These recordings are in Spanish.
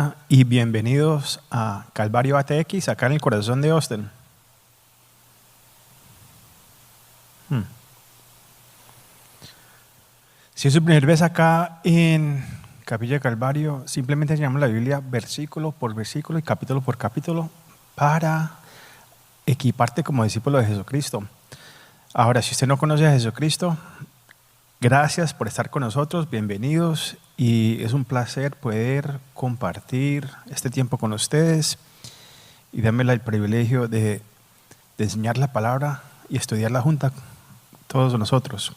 Hola y bienvenidos a Calvario ATX, acá en el corazón de Austin. Si es su primera vez acá en Capilla Calvario, simplemente llamamos la Biblia versículo por versículo y capítulo por capítulo para equiparte como discípulo de Jesucristo. Ahora, si usted no conoce a Jesucristo, gracias por estar con nosotros, bienvenidos, y es un placer poder compartir este tiempo con ustedes y darme el privilegio de enseñar la palabra y estudiarla junta todos nosotros.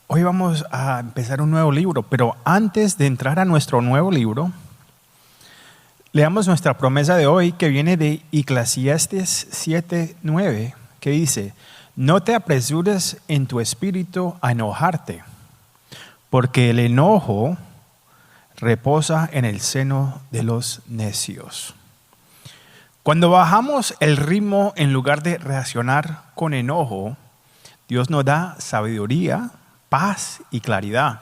Hoy vamos a empezar un nuevo libro, pero antes de entrar a nuestro nuevo libro, leamos nuestra promesa de hoy que viene de Eclesiastes 7:9, que dice: no te apresures en tu espíritu a enojarte, porque el enojo reposa en el seno de los necios. Cuando bajamos el ritmo en lugar de reaccionar con enojo, Dios nos da sabiduría, paz y claridad.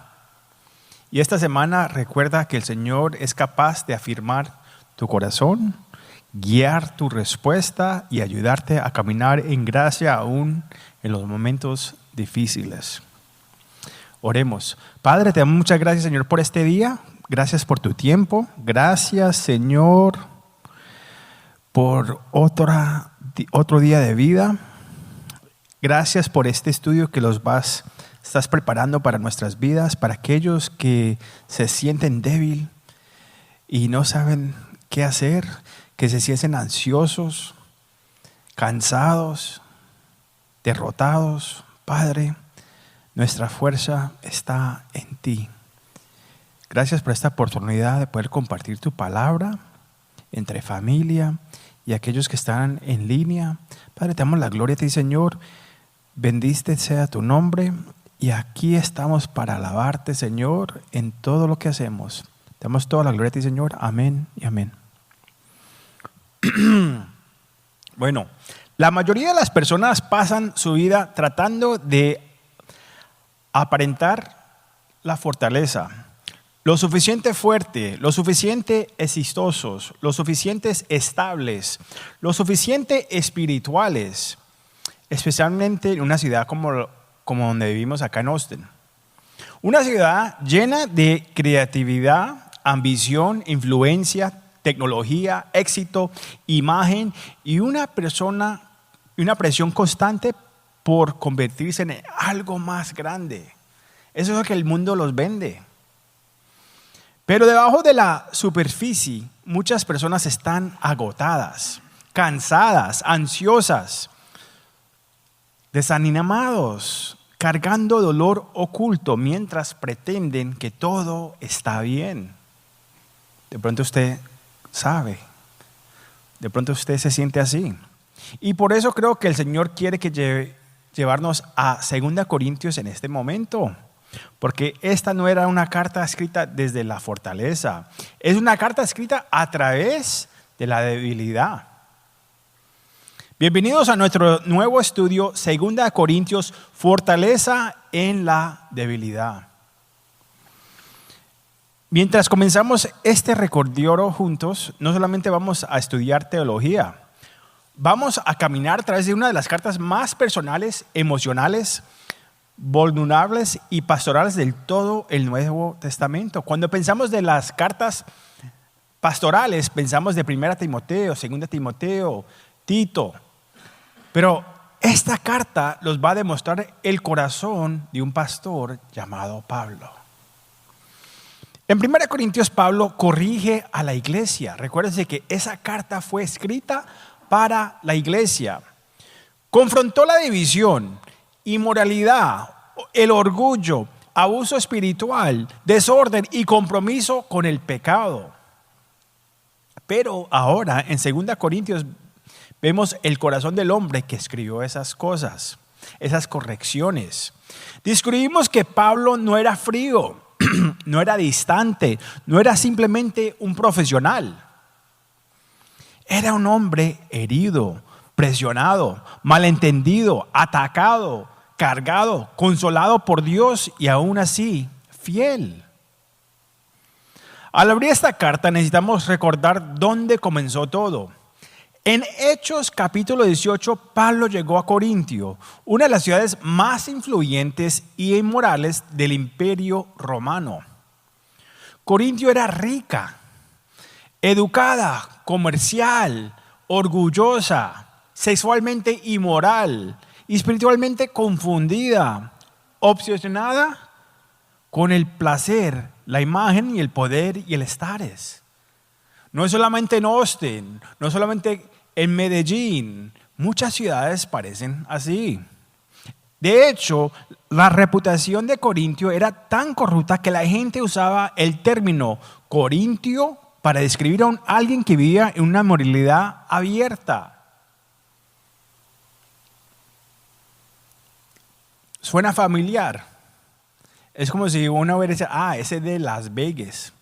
Y esta semana recuerda que el Señor es capaz de afirmar tu corazón, guiar tu respuesta y ayudarte a caminar en gracia aún en los momentos difíciles. Oremos. Padre, te damos muchas gracias, Señor, por este día. Gracias por tu tiempo. Gracias, Señor, por otro día de vida. Gracias por este estudio que estás preparando para nuestras vidas, para aquellos que se sienten débiles y no saben qué hacer, que se sienten ansiosos, cansados, derrotados. Padre, nuestra fuerza está en ti. Gracias por esta oportunidad de poder compartir tu palabra entre familia y aquellos que están en línea. Padre, te damos la gloria a ti, Señor. Bendito sea tu nombre. Y aquí estamos para alabarte, Señor, en todo lo que hacemos. Te damos toda la gloria a ti, Señor. Amén y amén. Bueno, la mayoría de las personas pasan su vida tratando de aparentar la fortaleza, lo suficiente fuerte, lo suficiente exitosos, lo suficiente estables, lo suficiente espirituales, especialmente en una ciudad como donde vivimos acá en Austin. Una ciudad llena de creatividad, ambición, influencia, tecnología, éxito, imagen y una presión constante por convertirse en algo más grande. Eso es lo que el mundo los vende. Pero debajo de la superficie, muchas personas están agotadas, cansadas, ansiosas, desanimados, cargando dolor oculto mientras pretenden que todo está bien. De pronto usted sabe, de pronto usted se siente así. Y por eso creo que el Señor quiere llevarnos a 2 Corintios en este momento. Porque esta no era una carta escrita desde la fortaleza, es una carta escrita a través de la debilidad. Bienvenidos a nuestro nuevo estudio, 2 Corintios, fortaleza en la debilidad. Mientras comenzamos este recorrido juntos, no solamente vamos a estudiar teología, vamos a caminar a través de una de las cartas más personales, emocionales, vulnerables y pastorales del todo el Nuevo Testamento. Cuando pensamos de las cartas pastorales, pensamos de 1 Timoteo, 2 Timoteo, Tito. Pero esta carta nos va a demostrar el corazón de un pastor llamado Pablo. En 1 Corintios, Pablo corrige a la iglesia. Recuérdense que esa carta fue escrita para la iglesia. Confrontó la división, inmoralidad, el orgullo, abuso espiritual, desorden y compromiso con el pecado. Pero ahora en 2 Corintios vemos el corazón del hombre que escribió esas cosas, esas correcciones. Descubrimos que Pablo no era frío, no era distante, no era simplemente un profesional. Era un hombre herido, presionado, malentendido, atacado, cargado, consolado por Dios y aún así fiel. Al abrir esta carta necesitamos recordar dónde comenzó todo. En Hechos capítulo 18, Pablo llegó a Corintio, una de las ciudades más influyentes y inmorales del Imperio Romano. Corintio era rica, educada, comercial, orgullosa, sexualmente inmoral y espiritualmente confundida, obsesionada con el placer, la imagen y el poder y el estatus. No es solamente en Austin, no es solamente en Medellín, muchas ciudades parecen así. De hecho, la reputación de Corintio era tan corrupta que la gente usaba el término corintio para describir a alguien que vivía en una moralidad abierta. Suena familiar. Es como si uno hubiera dicho, ese de Las Vegas.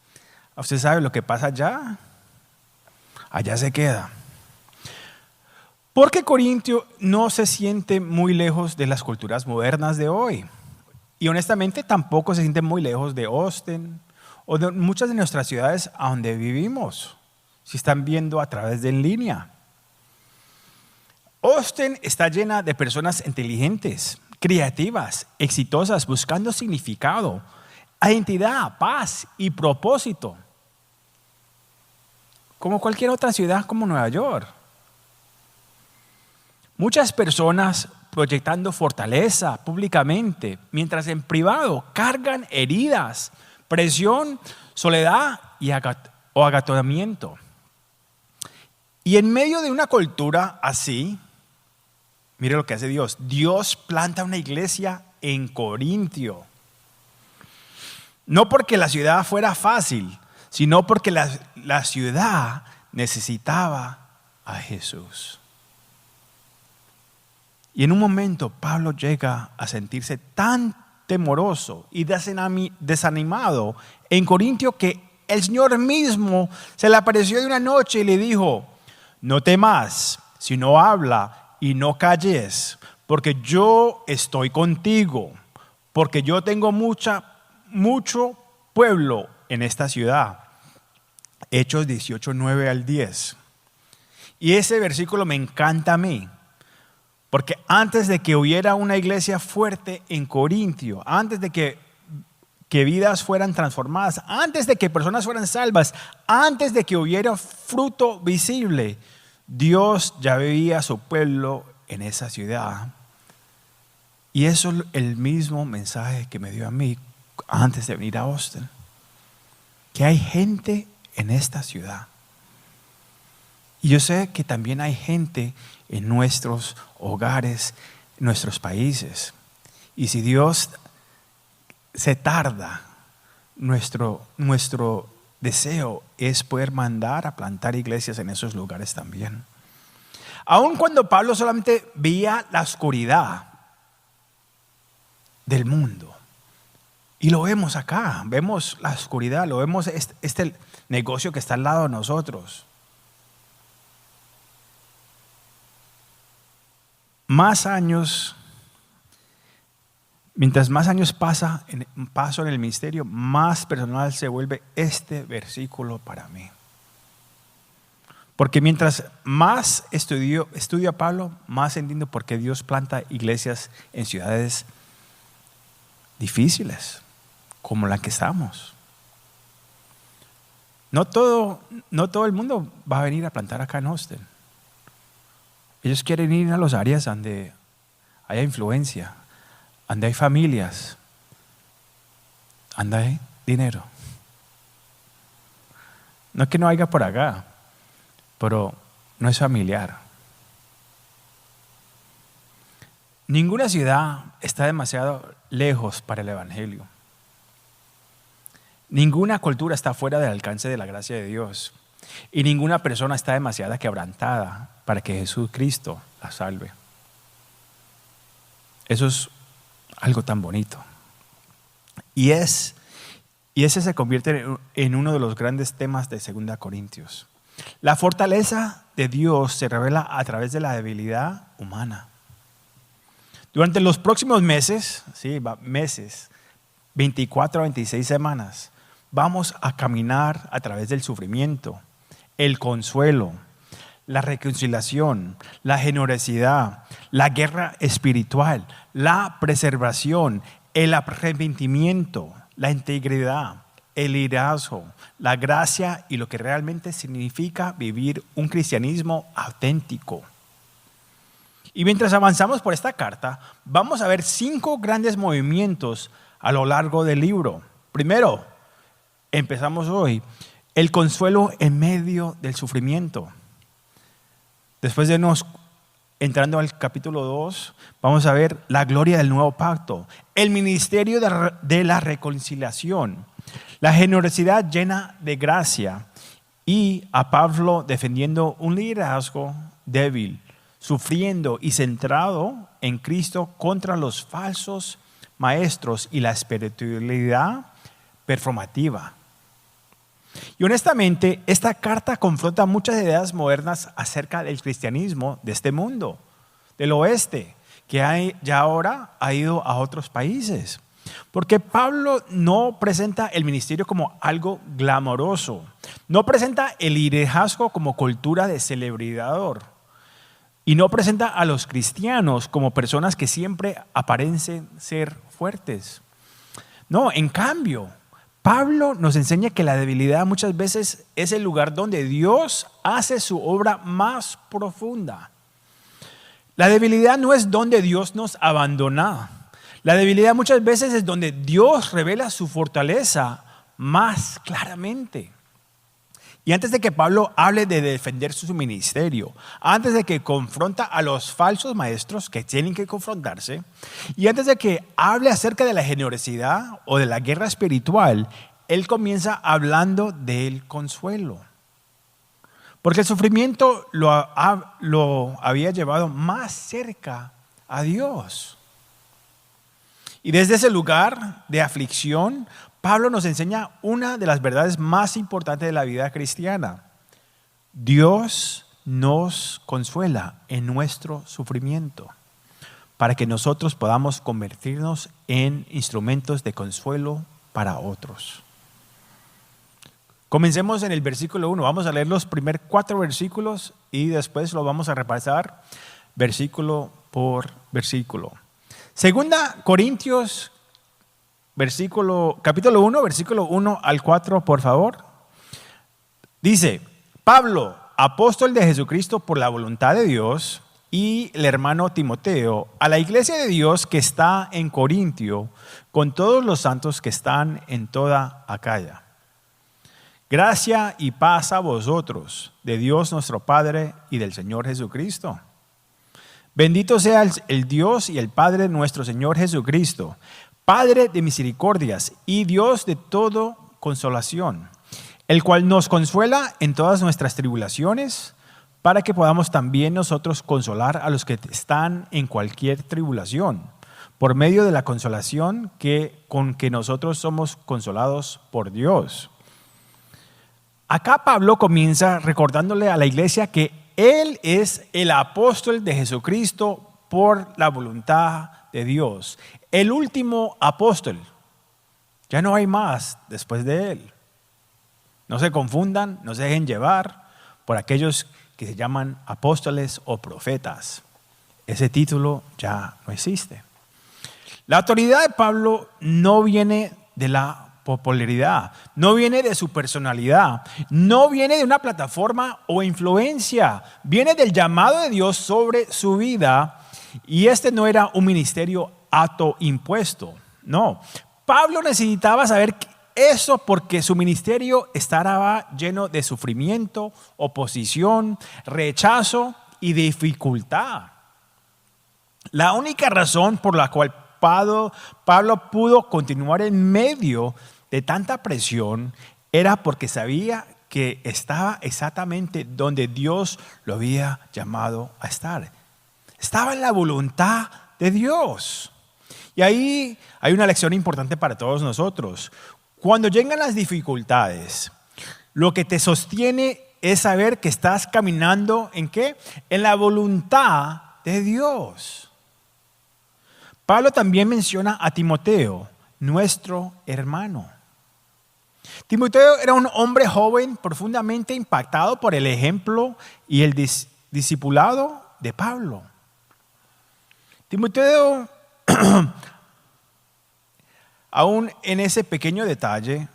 ¿Usted sabe lo que pasa allá? Allá se queda. Porque Corintio no se siente muy lejos de las culturas modernas de hoy. Y honestamente tampoco se siente muy lejos de Austin o de muchas de nuestras ciudades a donde vivimos. Si están viendo a través de en línea. Austin está llena de personas inteligentes, creativas, exitosas, buscando significado, identidad, paz y propósito. Como cualquier otra ciudad como Nueva York. Muchas personas proyectando fortaleza públicamente, mientras en privado cargan heridas, presión, soledad o agatamiento. Y en medio de una cultura así, mire lo que hace Dios. Dios planta una iglesia en Corintio. No porque la ciudad fuera fácil, sino porque la ciudad necesitaba a Jesús. Y en un momento Pablo llega a sentirse tan temoroso y desanimado en Corintio que el Señor mismo se le apareció de una noche y le dijo, no temas, sino habla y no calles, porque yo estoy contigo, porque yo tengo mucho pueblo en esta ciudad. Hechos 18, 9 al 10. Y ese versículo me encanta a mí. Porque antes de que hubiera una iglesia fuerte en Corintio, antes de que vidas fueran transformadas, antes de que personas fueran salvas, antes de que hubiera fruto visible, Dios ya veía a su pueblo en esa ciudad. Y eso es el mismo mensaje que me dio a mí antes de venir a Austin. Que hay gente en esta ciudad. Y yo sé que también hay gente en nuestros hogares, en nuestros países. Y si Dios se tarda, nuestro deseo es poder mandar a plantar iglesias en esos lugares también. Aun cuando Pablo solamente veía la oscuridad del mundo. Y lo vemos acá, vemos la oscuridad, lo vemos este negocio que está al lado de nosotros. Mientras más años paso en el ministerio, más personal se vuelve este versículo para mí. Porque mientras más estudio a Pablo, más entiendo por qué Dios planta iglesias en ciudades difíciles, como la que estamos. No todo el mundo va a venir a plantar acá en Austin. Ellos quieren ir a las áreas donde haya influencia, donde hay familias, donde hay dinero. No es que no haya por acá, pero no es familiar. Ninguna ciudad está demasiado lejos para el evangelio. Ninguna cultura está fuera del alcance de la gracia de Dios. Y ninguna persona está demasiado quebrantada para que Jesucristo la salve. Eso es algo tan bonito. Y ese se convierte en uno de los grandes temas de 2 Corintios. La fortaleza de Dios se revela a través de la debilidad humana. Durante los próximos meses, 24 a 26 semanas, vamos a caminar a través del sufrimiento, el consuelo, la reconciliación, la generosidad, la guerra espiritual, la preservación, el arrepentimiento, la integridad, el liderazgo, la gracia y lo que realmente significa vivir un cristianismo auténtico. Y mientras avanzamos por esta carta, vamos a ver 5 grandes movimientos a lo largo del libro. Primero, empezamos hoy, el consuelo en medio del sufrimiento. Después de entrando al capítulo 2, vamos a ver la gloria del nuevo pacto, el ministerio de la reconciliación, la generosidad llena de gracia y a Pablo defendiendo un liderazgo débil, sufriendo y centrado en Cristo contra los falsos maestros y la espiritualidad performativa. Y honestamente, esta carta confronta muchas ideas modernas acerca del cristianismo de este mundo, del oeste, que ya ahora ha ido a otros países. Porque Pablo no presenta el ministerio como algo glamoroso, no presenta el liderazgo como cultura de celebridad y no presenta a los cristianos como personas que siempre aparentan ser fuertes. No, en cambio, Pablo nos enseña que la debilidad muchas veces es el lugar donde Dios hace su obra más profunda. La debilidad no es donde Dios nos abandona. La debilidad muchas veces es donde Dios revela su fortaleza más claramente. Y antes de que Pablo hable de defender su ministerio, antes de que confronta a los falsos maestros que tienen que confrontarse, y antes de que hable acerca de la generosidad o de la guerra espiritual, él comienza hablando del consuelo. Porque el sufrimiento lo había llevado más cerca a Dios. Y desde ese lugar de aflicción, Pablo nos enseña una de las verdades más importantes de la vida cristiana. Dios nos consuela en nuestro sufrimiento para que nosotros podamos convertirnos en instrumentos de consuelo para otros. Comencemos en el versículo 1. Vamos a leer los primeros 4 versículos y después lo vamos a repasar versículo por versículo. Segunda Corintios capítulo 1, versículo 1 al 4, por favor. Dice, Pablo, apóstol de Jesucristo por la voluntad de Dios, y el hermano Timoteo, a la iglesia de Dios que está en Corintio, con todos los santos que están en toda Acaya. Gracia y paz a vosotros, de Dios nuestro Padre y del Señor Jesucristo. Bendito sea el Dios y el Padre de nuestro Señor Jesucristo, Padre de misericordias y Dios de toda consolación, el cual nos consuela en todas nuestras tribulaciones, para que podamos también nosotros consolar a los que están en cualquier tribulación, por medio de la consolación con que nosotros somos consolados por Dios. Acá Pablo comienza recordándole a la iglesia que él es el apóstol de Jesucristo por la voluntad de Dios. El último apóstol. Ya no hay más después de él. No se confundan, no se dejen llevar por aquellos que se llaman apóstoles o profetas. Ese título ya no existe. La autoridad de Pablo no viene de la popularidad, no viene de su personalidad, no viene de una plataforma o influencia, viene del llamado de Dios sobre su vida, y este no era un ministerio autoimpuesto, no. Pablo necesitaba saber eso porque su ministerio estaba lleno de sufrimiento, oposición, rechazo y dificultad. La única razón por la cual Pablo pudo continuar en medio de tanta presión era porque sabía que estaba exactamente donde Dios lo había llamado a estar. Estaba en la voluntad de Dios. Y ahí hay una lección importante para todos nosotros. Cuando llegan las dificultades, lo que te sostiene es saber que estás caminando ¿en qué? En la voluntad de Dios. Pablo también menciona a Timoteo, nuestro hermano. Timoteo era un hombre joven profundamente impactado por el ejemplo y el discipulado de Pablo. Timoteo, aún en ese pequeño detalle,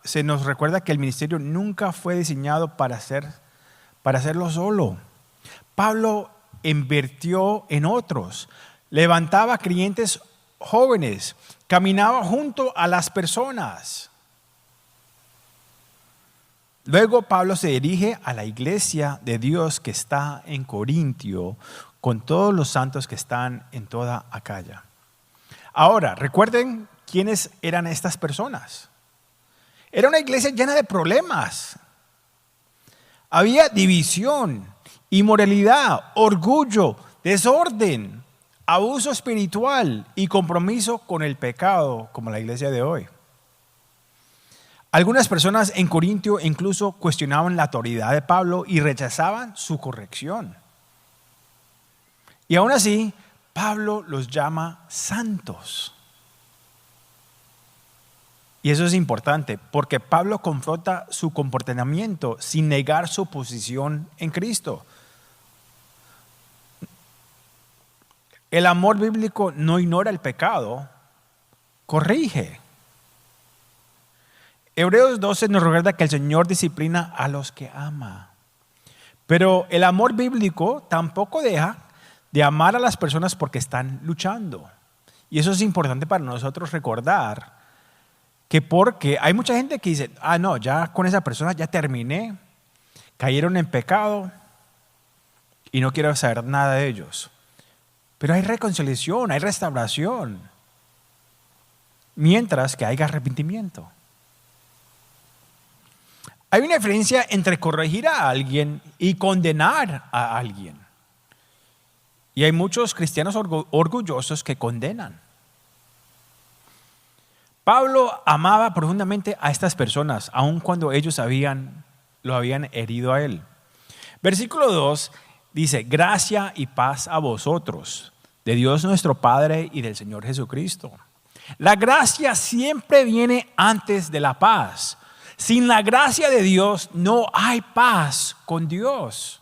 se nos recuerda que el ministerio nunca fue diseñado para hacerlo solo. Pablo invirtió en otros, levantaba creyentes jóvenes, caminaba junto a las personas. Luego Pablo se dirige a la iglesia de Dios que está en Corintio, con todos los santos que están en toda Acaya. Ahora, recuerden quiénes eran estas personas. Era una iglesia llena de problemas. Había división, inmoralidad, orgullo, desorden, abuso espiritual y compromiso con el pecado, como la iglesia de hoy. Algunas personas en Corintio incluso cuestionaban la autoridad de Pablo y rechazaban su corrección. Y aún así, Pablo los llama santos. Y eso es importante porque Pablo confronta su comportamiento sin negar su posición en Cristo. El amor bíblico no ignora el pecado, corrige. Hebreos 12 nos recuerda que el Señor disciplina a los que ama. Pero el amor bíblico tampoco deja de amar a las personas porque están luchando. Y eso es importante para nosotros recordar. Que porque hay mucha gente que dice, no, ya con esa persona ya terminé, cayeron en pecado y no quiero saber nada de ellos. Pero hay reconciliación, hay restauración, mientras que haya arrepentimiento. Hay una diferencia entre corregir a alguien y condenar a alguien. Y hay muchos cristianos orgullosos que condenan. Pablo amaba profundamente a estas personas, aun cuando ellos lo habían herido a él. Versículo 2 dice, gracia y paz a vosotros, de Dios nuestro Padre y del Señor Jesucristo. La gracia siempre viene antes de la paz. Sin la gracia de Dios no hay paz con Dios.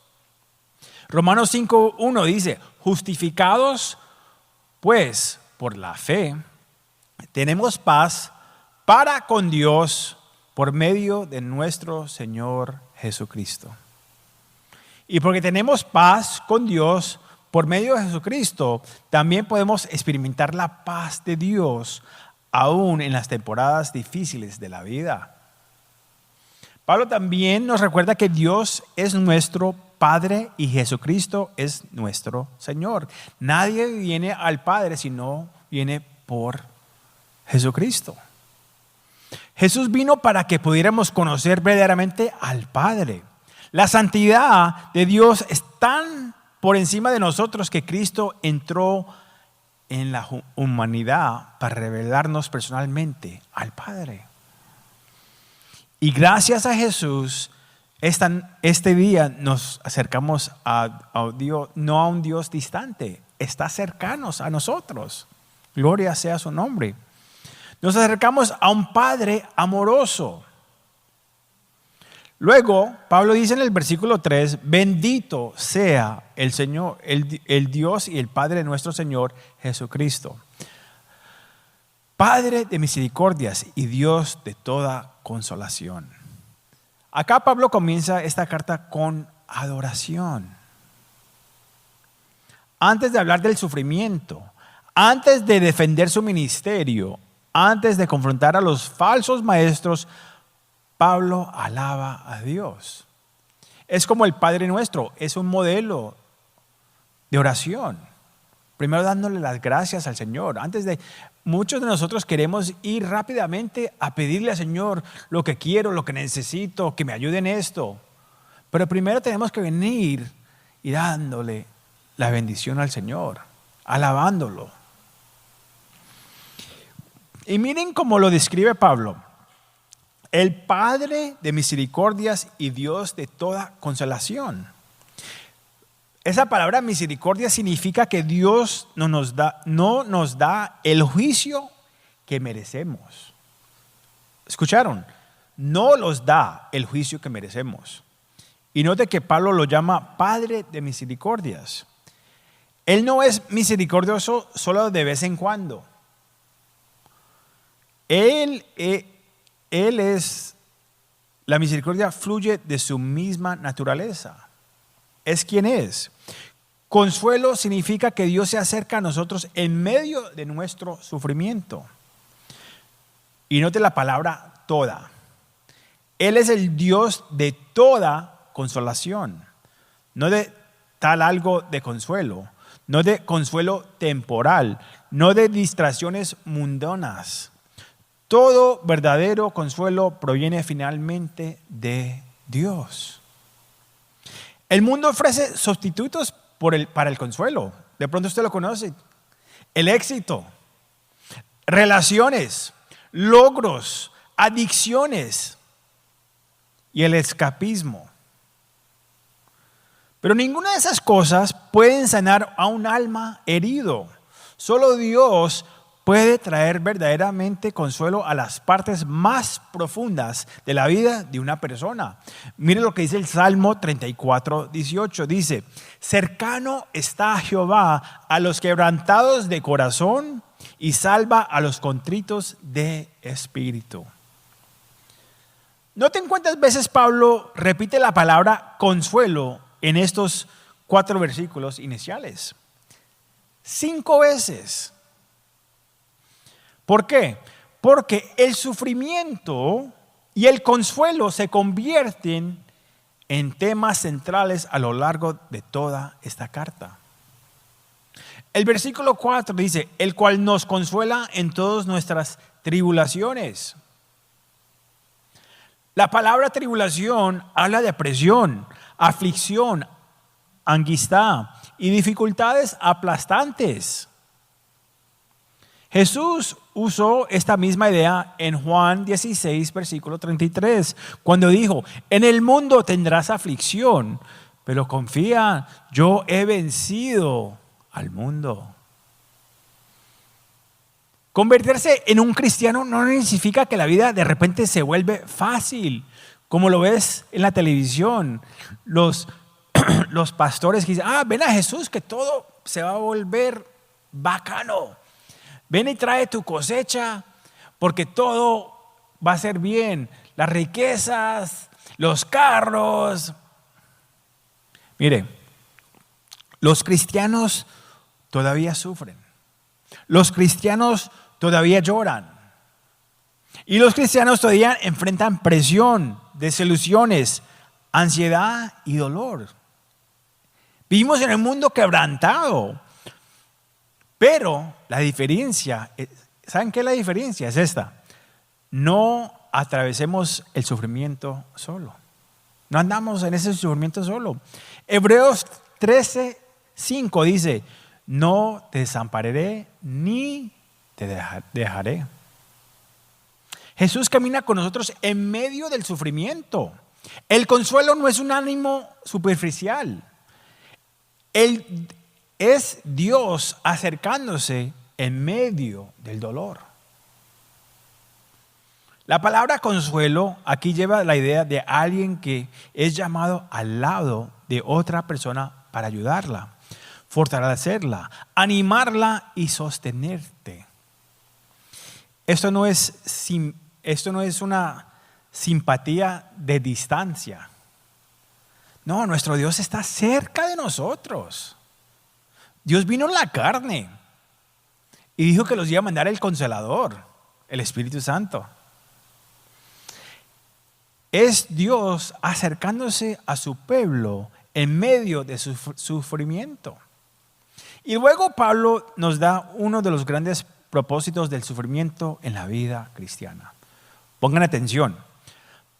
Romanos 5:1 dice, justificados pues por la fe, tenemos paz para con Dios por medio de nuestro Señor Jesucristo. Y porque tenemos paz con Dios por medio de Jesucristo, también podemos experimentar la paz de Dios aún en las temporadas difíciles de la vida. Pablo también nos recuerda que Dios es nuestro Padre y Jesucristo es nuestro Señor. Nadie viene al Padre si no viene por Jesucristo. Jesús vino para que pudiéramos conocer verdaderamente al Padre. La santidad de Dios es tan por encima de nosotros que Cristo entró en la humanidad para revelarnos personalmente al Padre. Y gracias a Jesús, este día nos acercamos a Dios, no a un Dios distante, está cercanos a nosotros. Gloria sea su nombre. Nos acercamos a un Padre amoroso. Luego, Pablo dice en el versículo 3, bendito sea el Señor, el Dios y el Padre de nuestro Señor Jesucristo. Padre de misericordias y Dios de toda consolación. Acá Pablo comienza esta carta con adoración. Antes de hablar del sufrimiento, antes de defender su ministerio, antes de confrontar a los falsos maestros, Pablo alaba a Dios. Es como el Padre Nuestro, es un modelo de oración. Primero dándole las gracias al Señor. Muchos de nosotros queremos ir rápidamente a pedirle al Señor lo que quiero, lo que necesito, que me ayude en esto. Pero primero tenemos que venir y dándole la bendición al Señor, alabándolo. Y miren cómo lo describe Pablo. El Padre de misericordias y Dios de toda consolación. Esa palabra misericordia significa que Dios no nos da el juicio que merecemos. ¿Escucharon? No los da el juicio que merecemos. Y note que Pablo lo llama Padre de misericordias. Él no es misericordioso solo de vez en cuando. La misericordia fluye de su misma naturaleza. Es quien es. Consuelo significa que Dios se acerca a nosotros en medio de nuestro sufrimiento. Y note la palabra toda. Él es el Dios de toda consolación, no de tal algo de consuelo, no de consuelo temporal, no de distracciones mundanas. Todo verdadero consuelo proviene finalmente de Dios. El mundo ofrece sustitutos para el consuelo. De pronto usted lo conoce. El éxito, relaciones, logros, adicciones y el escapismo. Pero ninguna de esas cosas pueden sanar a un alma herido. Solo Dios puede traer verdaderamente consuelo a las partes más profundas de la vida de una persona. Mire lo que dice el Salmo 34:18. Dice: cercano está Jehová a los quebrantados de corazón y salva a los contritos de espíritu. Noten cuántas veces Pablo repite la palabra consuelo en estos 4 versículos iniciales. 5 veces. ¿Por qué? Porque el sufrimiento y el consuelo se convierten en temas centrales a lo largo de toda esta carta. El versículo 4 dice: el cual nos consuela en todas nuestras tribulaciones. La palabra tribulación habla de presión, aflicción, angustias y dificultades aplastantes. Jesús usó esta misma idea en Juan 16, versículo 33, cuando dijo: en el mundo tendrás aflicción, pero confía, yo he vencido al mundo. Convertirse en un cristiano no significa que la vida de repente se vuelve fácil, como lo ves en la televisión. Los pastores que dicen: ven a Jesús que todo se va a volver bacano. Ven y trae tu cosecha porque todo va a ser bien. Las riquezas, los carros. Mire, los cristianos todavía sufren. Los cristianos todavía lloran. Y los cristianos todavía enfrentan presión, desilusiones, ansiedad y dolor. Vivimos en un mundo quebrantado. Pero la diferencia, ¿saben qué es la diferencia? Es esta: no atravesemos el sufrimiento solo. No andamos en ese sufrimiento solo. Hebreos 13:5 dice: no te desampararé ni te dejaré. Jesús camina con nosotros en medio del sufrimiento. El consuelo no es un ánimo superficial. Es Dios acercándose en medio del dolor. La palabra consuelo aquí lleva la idea de alguien que es llamado al lado de otra persona para ayudarla, fortalecerla, animarla y sostenerte. Esto no es una simpatía de distancia. No, nuestro Dios está cerca de nosotros. Dios vino en la carne y dijo que los iba a mandar el Consolador, el Espíritu Santo. Es Dios acercándose a su pueblo en medio de su sufrimiento. Y luego Pablo nos da uno de los grandes propósitos del sufrimiento en la vida cristiana. Pongan atención.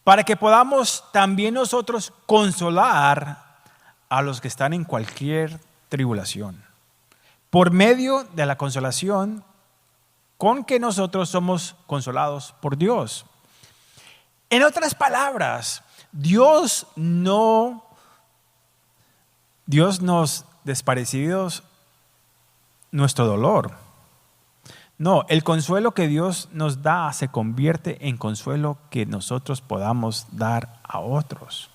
Para que podamos también nosotros consolar a los que están en cualquier tribulación. Por medio de la consolación con que nosotros somos consolados por Dios. En otras palabras, Dios nos desparecidos nuestro dolor. No, el consuelo que Dios nos da se convierte en consuelo que nosotros podamos dar a otros.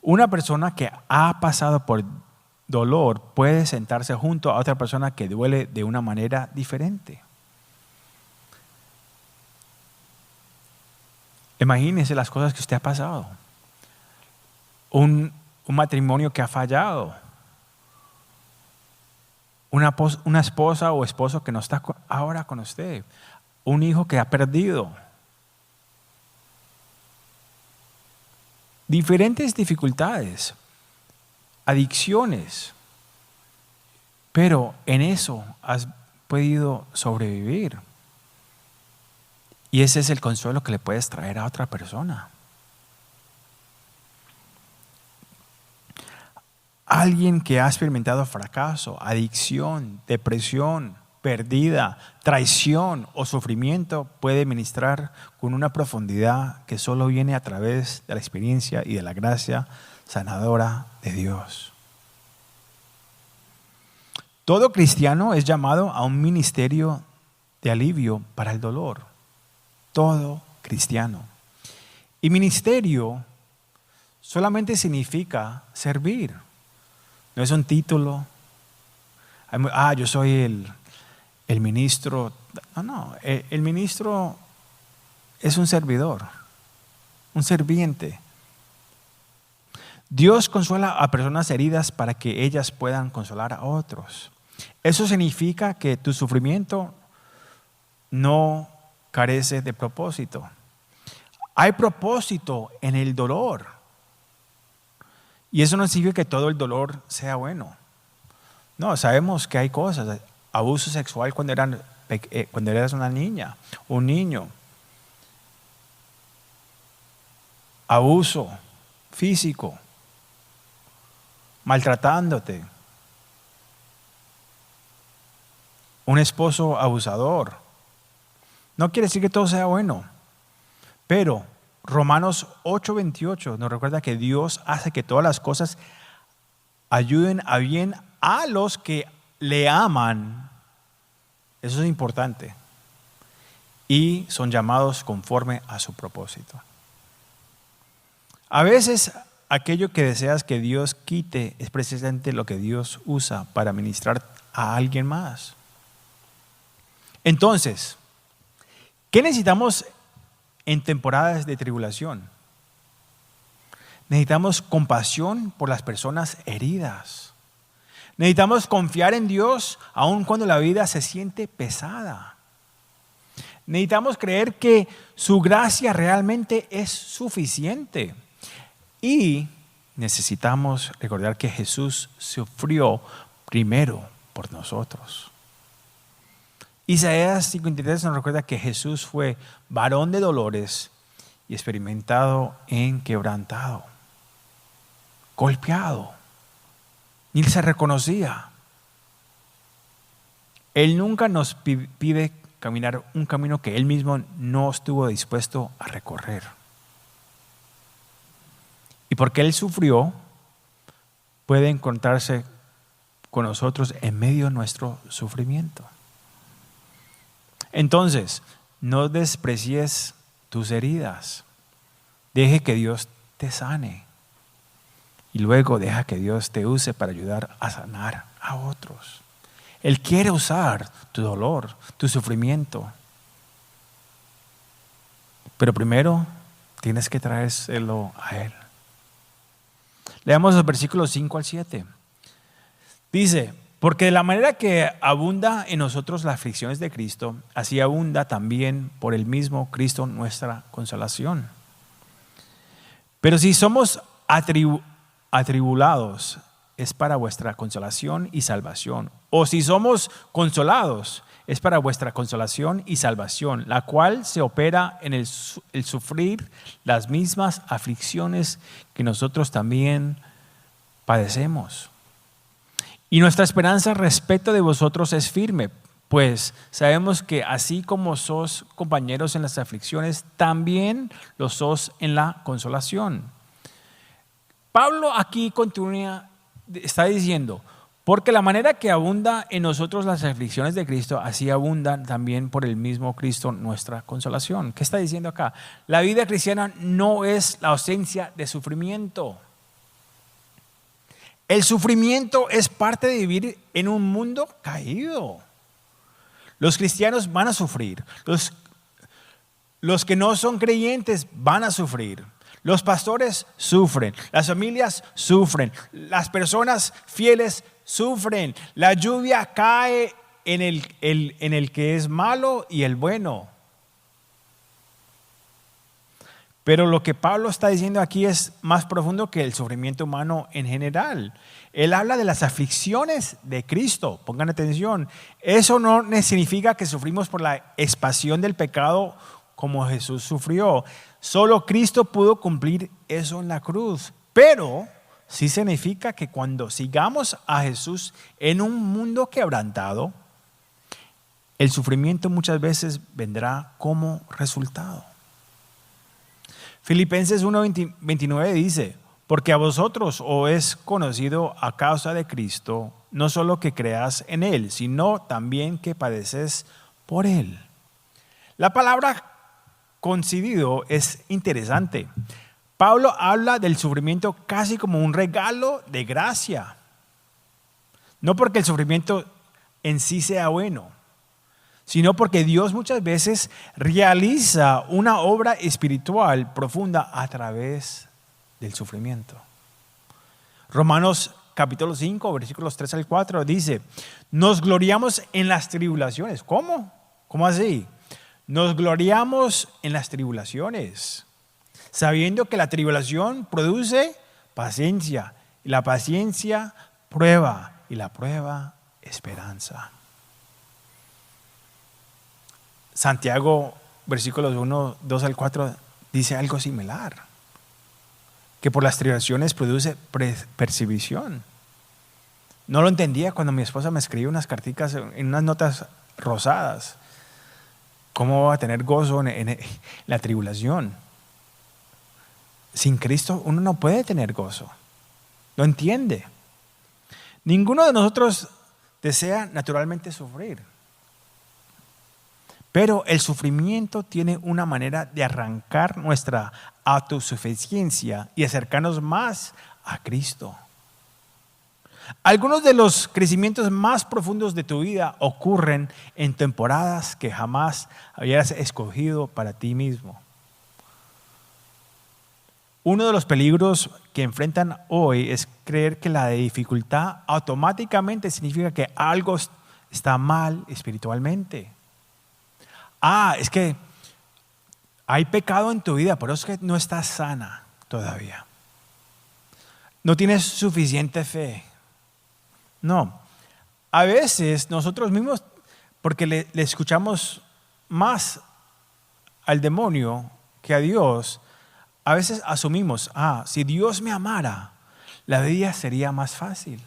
Una persona que ha pasado por dolor puede sentarse junto a otra persona que duele de una manera diferente. Imagínese las cosas que usted ha pasado. Un matrimonio que ha fallado. Una esposa o esposo que no está ahora con usted. Un hijo que ha perdido. Diferentes dificultades, adicciones. Pero en eso has podido sobrevivir. Y ese es el consuelo que le puedes traer a otra persona. Alguien que ha experimentado fracaso, adicción, depresión, pérdida, traición o sufrimiento puede ministrar con una profundidad que solo viene a través de la experiencia y de la gracia sanadora de Dios. Todo cristiano es llamado a un ministerio de alivio para el dolor. Todo cristiano. Y ministerio solamente significa servir. No es un título. Yo soy el ministro. No, el ministro es un servidor, un serviente. Dios consuela a personas heridas para que ellas puedan consolar a otros. Eso significa que tu sufrimiento no carece de propósito. Hay propósito en el dolor. Y eso no significa que todo el dolor sea bueno. No, sabemos que hay cosas. Abuso sexual cuando eras una niña, un niño. Abuso físico. Maltratándote. Un esposo abusador. No quiere decir que todo sea bueno, pero Romanos 8:28 nos recuerda que Dios hace que todas las cosas ayuden a bien a los que le aman. Eso es importante. Y son llamados conforme a su propósito. A veces aquello que deseas que Dios quite es precisamente lo que Dios usa para ministrar a alguien más. Entonces, ¿qué necesitamos en temporadas de tribulación? Necesitamos compasión por las personas heridas. Necesitamos confiar en Dios aun cuando la vida se siente pesada. Necesitamos creer que su gracia realmente es suficiente. Y necesitamos recordar que Jesús sufrió primero por nosotros. Isaías 53 nos recuerda que Jesús fue varón de dolores y experimentado en quebrantado, golpeado. Ni se reconocía. Él nunca nos pide caminar un camino que Él mismo no estuvo dispuesto a recorrer. Y porque Él sufrió, puede encontrarse con nosotros en medio de nuestro sufrimiento. Entonces, no desprecies tus heridas. Deje que Dios te sane. Y luego deja que Dios te use para ayudar a sanar a otros. Él quiere usar tu dolor, tu sufrimiento. Pero primero tienes que traérselo a Él. Leamos los versículos 5 al 7. Dice: porque de la manera que abunda en nosotros las aflicciones de Cristo, así abunda también por el mismo Cristo nuestra consolación. Pero si somos atribulados, es para vuestra consolación y salvación. O si somos consolados, es para vuestra consolación y salvación, la cual se opera en el sufrir las mismas aflicciones que nosotros también padecemos. Y nuestra esperanza respecto de vosotros es firme, pues sabemos que así como sos compañeros en las aflicciones, también lo sos en la consolación. Pablo aquí continúa, está diciendo: Porque la manera que abunda en nosotros las aflicciones de Cristo, así abundan también por el mismo Cristo nuestra consolación. ¿Qué está diciendo acá? La vida cristiana no es la ausencia de sufrimiento. El sufrimiento es parte de vivir en un mundo caído. Los cristianos van a sufrir. Los que no son creyentes van a sufrir. Los pastores sufren. Las familias sufren. Las personas fieles sufren. La lluvia cae en el que es malo y el bueno. Pero lo que Pablo está diciendo aquí es más profundo que el sufrimiento humano en general. Él habla de las aflicciones de Cristo. Pongan atención. Eso no significa que sufrimos por la expiación del pecado como Jesús sufrió. Solo Cristo pudo cumplir eso en la cruz. Pero sí significa que cuando sigamos a Jesús en un mundo quebrantado, el sufrimiento muchas veces vendrá como resultado. Filipenses 1:29 dice: porque a vosotros os es conocido a causa de Cristo, no solo que creáis en Él, sino también que padeces por Él. La palabra concedido es interesante. Pablo habla del sufrimiento casi como un regalo de gracia. No porque el sufrimiento en sí sea bueno, sino porque Dios muchas veces realiza una obra espiritual profunda a través del sufrimiento. Romanos capítulo 5, versículos 3 al 4 dice: nos gloriamos en las tribulaciones. ¿Cómo? ¿Cómo así? Nos gloriamos en las tribulaciones, sabiendo que la tribulación produce paciencia, y la paciencia prueba, y la prueba esperanza. Santiago, versículos 1, 2 al 4, dice algo similar, que por las tribulaciones produce persecución. No lo entendía cuando mi esposa me escribió unas carticas en unas notas rosadas. ¿Cómo va a tener gozo en la tribulación? Sin Cristo uno no puede tener gozo. ¿Lo entiende? Ninguno de nosotros desea naturalmente sufrir. Pero el sufrimiento tiene una manera de arrancar nuestra autosuficiencia y acercarnos más a Cristo. Algunos de los crecimientos más profundos de tu vida ocurren en temporadas que jamás habías escogido para ti mismo. Uno de los peligros que enfrentan hoy es creer que la dificultad automáticamente significa que algo está mal espiritualmente. Es que hay pecado en tu vida, pero es que no estás sana todavía. No tienes suficiente fe. No, a veces nosotros mismos, porque le escuchamos más al demonio que a Dios, a veces asumimos, si Dios me amara, la vida sería más fácil.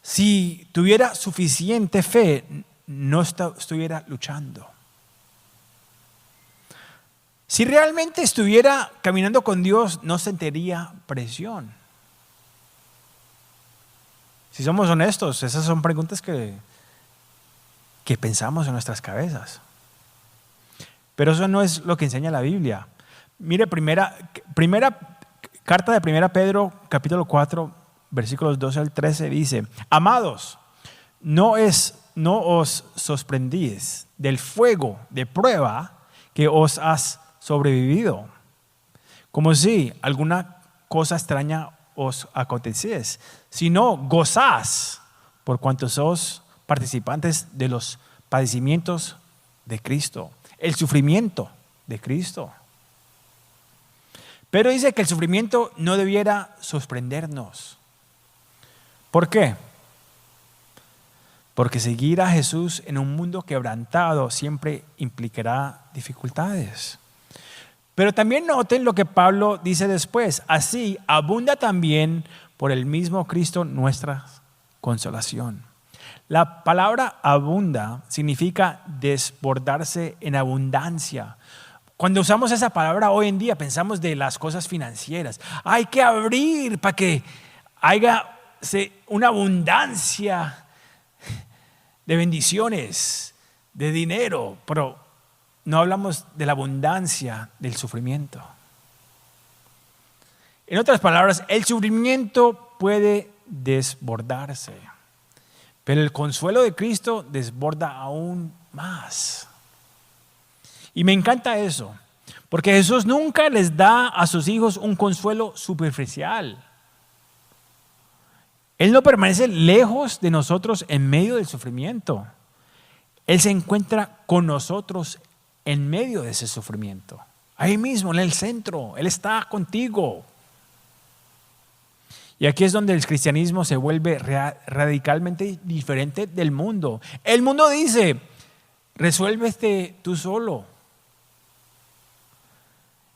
Si tuviera suficiente fe, no estuviera luchando. Si realmente estuviera caminando con Dios, no sentiría presión. Si somos honestos, esas son preguntas que pensamos en nuestras cabezas. Pero eso no es lo que enseña la Biblia. Mire, primera carta de 1 Pedro, capítulo 4, versículos 12 al 13, dice: amados, no os sorprendís del fuego de prueba que os has sobrevivido, como si alguna cosa extraña os aconteciese, sino gozás por cuanto sos participantes de los padecimientos de Cristo, el sufrimiento de Cristo. Pero dice que el sufrimiento no debiera sorprendernos. ¿Por qué? Porque seguir a Jesús en un mundo quebrantado siempre implicará dificultades. Pero también noten lo que Pablo dice después: así abunda también por el mismo Cristo nuestra consolación. La palabra abunda significa desbordarse en abundancia. Cuando usamos esa palabra hoy en día pensamos de las cosas financieras. Hay que abrir para que haya una abundancia de bendiciones, de dinero, pero no hablamos de la abundancia del sufrimiento. En otras palabras, el sufrimiento puede desbordarse, pero el consuelo de Cristo desborda aún más. Y me encanta eso, porque Jesús nunca les da a sus hijos un consuelo superficial. Él no permanece lejos de nosotros en medio del sufrimiento. Él se encuentra con nosotros en medio de ese sufrimiento. Ahí mismo, en el centro. Él está contigo. Y aquí es donde el cristianismo se vuelve radicalmente diferente del mundo. El mundo dice, resuélvete tú solo.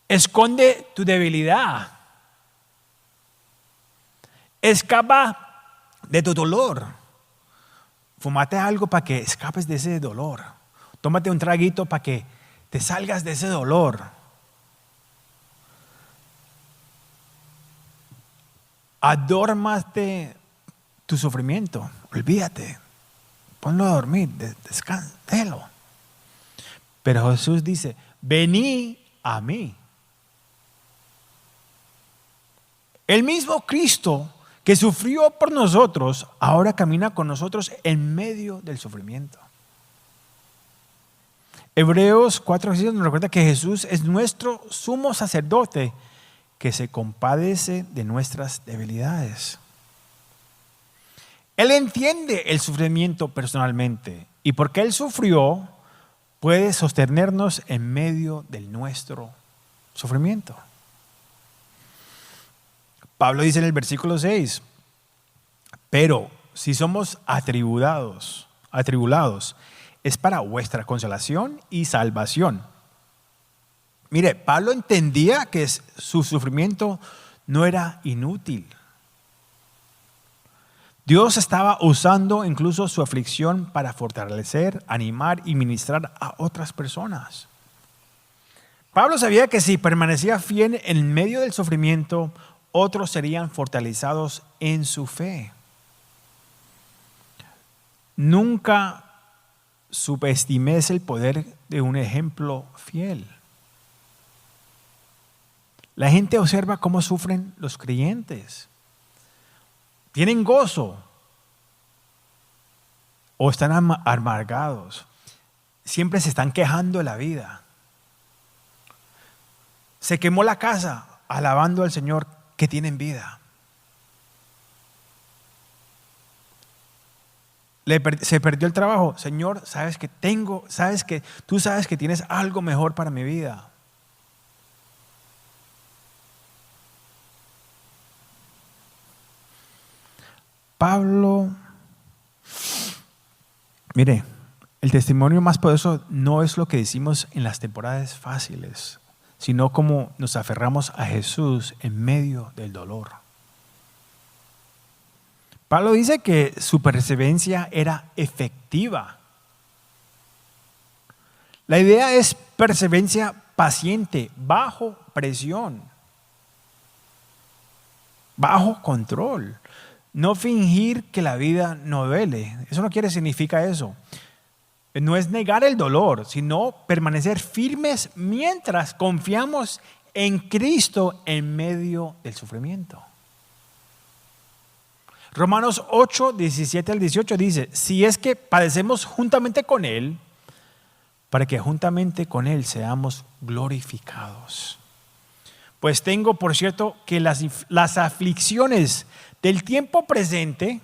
Esconde tu debilidad. Escapa de tu dolor. Fumate algo para que escapes de ese dolor. Tómate un traguito para que te salgas de ese dolor. Adórmate tu sufrimiento. Olvídate. Ponlo a dormir. Déjalo. Pero Jesús dice, vení a mí. El mismo Cristo que sufrió por nosotros, ahora camina con nosotros en medio del sufrimiento. Hebreos 4:6 nos recuerda que Jesús es nuestro sumo sacerdote que se compadece de nuestras debilidades. Él entiende el sufrimiento personalmente y porque Él sufrió, puede sostenernos en medio de nuestro sufrimiento. Pablo dice en el versículo 6, pero si somos atribulados, es para vuestra consolación y salvación. Mire, Pablo entendía que su sufrimiento no era inútil. Dios estaba usando incluso su aflicción para fortalecer, animar y ministrar a otras personas. Pablo sabía que si permanecía fiel en medio del sufrimiento, otros serían fortalecidos en su fe. Nunca subestimes el poder de un ejemplo fiel. La gente observa cómo sufren los creyentes. Tienen gozo o están amargados. Siempre se están quejando de la vida. Se quemó la casa alabando al Señor que tienen vida. Se perdió el trabajo. Señor, tú sabes que tienes algo mejor para mi vida. Pablo, mire, el testimonio más poderoso no es lo que decimos en las temporadas fáciles, sino cómo nos aferramos a Jesús en medio del dolor. Pablo dice que su perseverancia era efectiva. La idea es perseverancia paciente, bajo presión, bajo control. No fingir que la vida no duele. Eso no significa eso. No es negar el dolor, sino permanecer firmes mientras confiamos en Cristo en medio del sufrimiento. Romanos 8, 17 al 18 dice, si es que padecemos juntamente con Él, para que juntamente con Él seamos glorificados. Pues tengo por cierto que las aflicciones del tiempo presente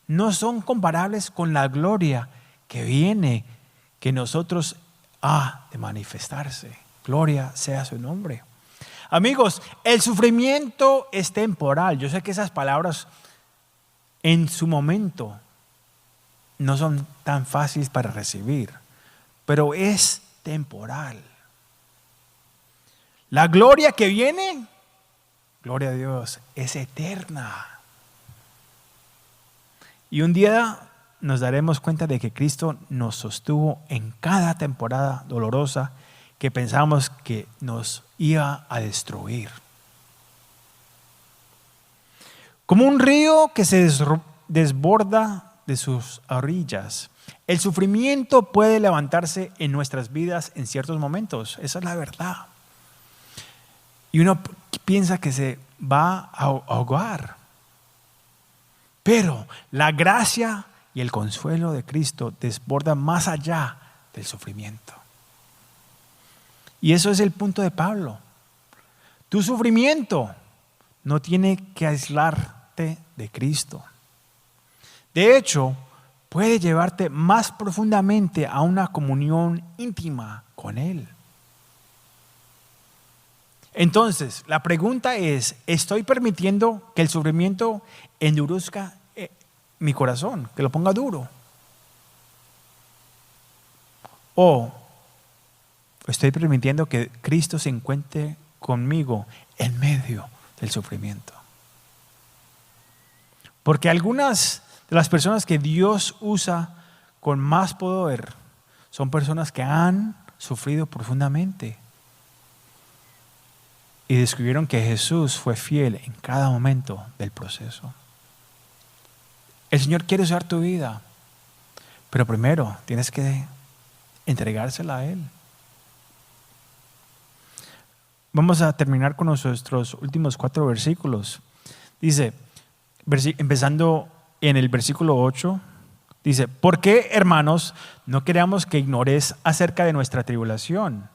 no son comparables con la gloria que viene, que nosotros ha de manifestarse. Gloria sea su nombre. Amigos, el sufrimiento es temporal. Yo sé que esas palabras en su momento no son tan fáciles para recibir, pero es temporal. La gloria que viene, gloria a Dios, es eterna. Y un día nos daremos cuenta de que Cristo nos sostuvo en cada temporada dolorosa que pensábamos que nos iba a destruir. Como un río que se desborda de sus orillas. El sufrimiento puede levantarse en nuestras vidas en ciertos momentos. Esa es la verdad. Y uno piensa que se va a ahogar. Pero la gracia y el consuelo de Cristo desbordan más allá del sufrimiento. Y eso es el punto de Pablo. Tu sufrimiento no tiene que aislarte de Cristo. De hecho, puede llevarte más profundamente a una comunión íntima con Él. Entonces, la pregunta es, ¿estoy permitiendo que el sufrimiento endurezca mi corazón, que lo ponga duro? ¿O estoy permitiendo que Cristo se encuentre conmigo en medio del sufrimiento? Porque algunas de las personas que Dios usa con más poder son personas que han sufrido profundamente y descubrieron que Jesús fue fiel en cada momento del proceso. El Señor quiere usar tu vida, pero primero tienes que entregársela a Él. Vamos a terminar con nuestros últimos 4 versículos. Dice, empezando en el versículo 8, dice: ¿por qué, hermanos, no queremos que ignores acerca de nuestra tribulación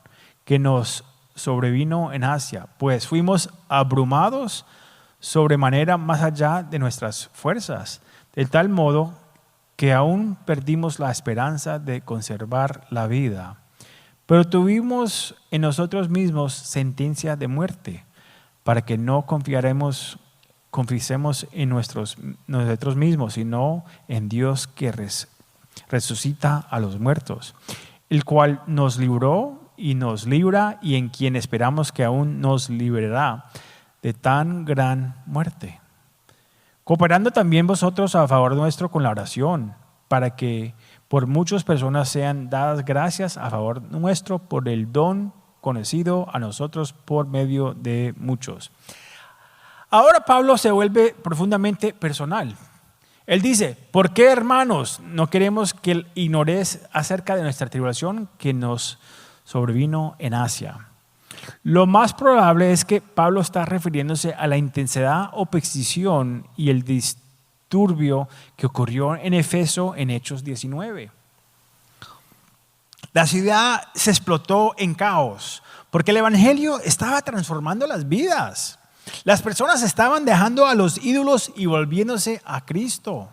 que nos sobrevino en Asia? Pues fuimos abrumados sobremanera más allá de nuestras fuerzas, de tal modo que aún perdimos la esperanza de conservar la vida. Pero tuvimos en nosotros mismos sentencia de muerte, para que no confiésemos en nosotros mismos, sino en Dios que resucita a los muertos, el cual nos libró y nos libra, y en quien esperamos que aún nos librará de tan gran muerte. Cooperando también vosotros a favor nuestro con la oración, para que por muchas personas sean dadas gracias a favor nuestro por el don conocido a nosotros por medio de muchos. Ahora Pablo se vuelve profundamente personal. Él dice: ¿por qué, hermanos, no queremos que ignoréis acerca de nuestra tribulación que nos sobrevino en Asia? Lo más probable es que Pablo está refiriéndose a la intensidad, oposición y el disturbio que ocurrió en Éfeso en Hechos 19. La ciudad se explotó en caos porque el evangelio estaba transformando las vidas. Las personas estaban dejando a los ídolos y volviéndose a Cristo.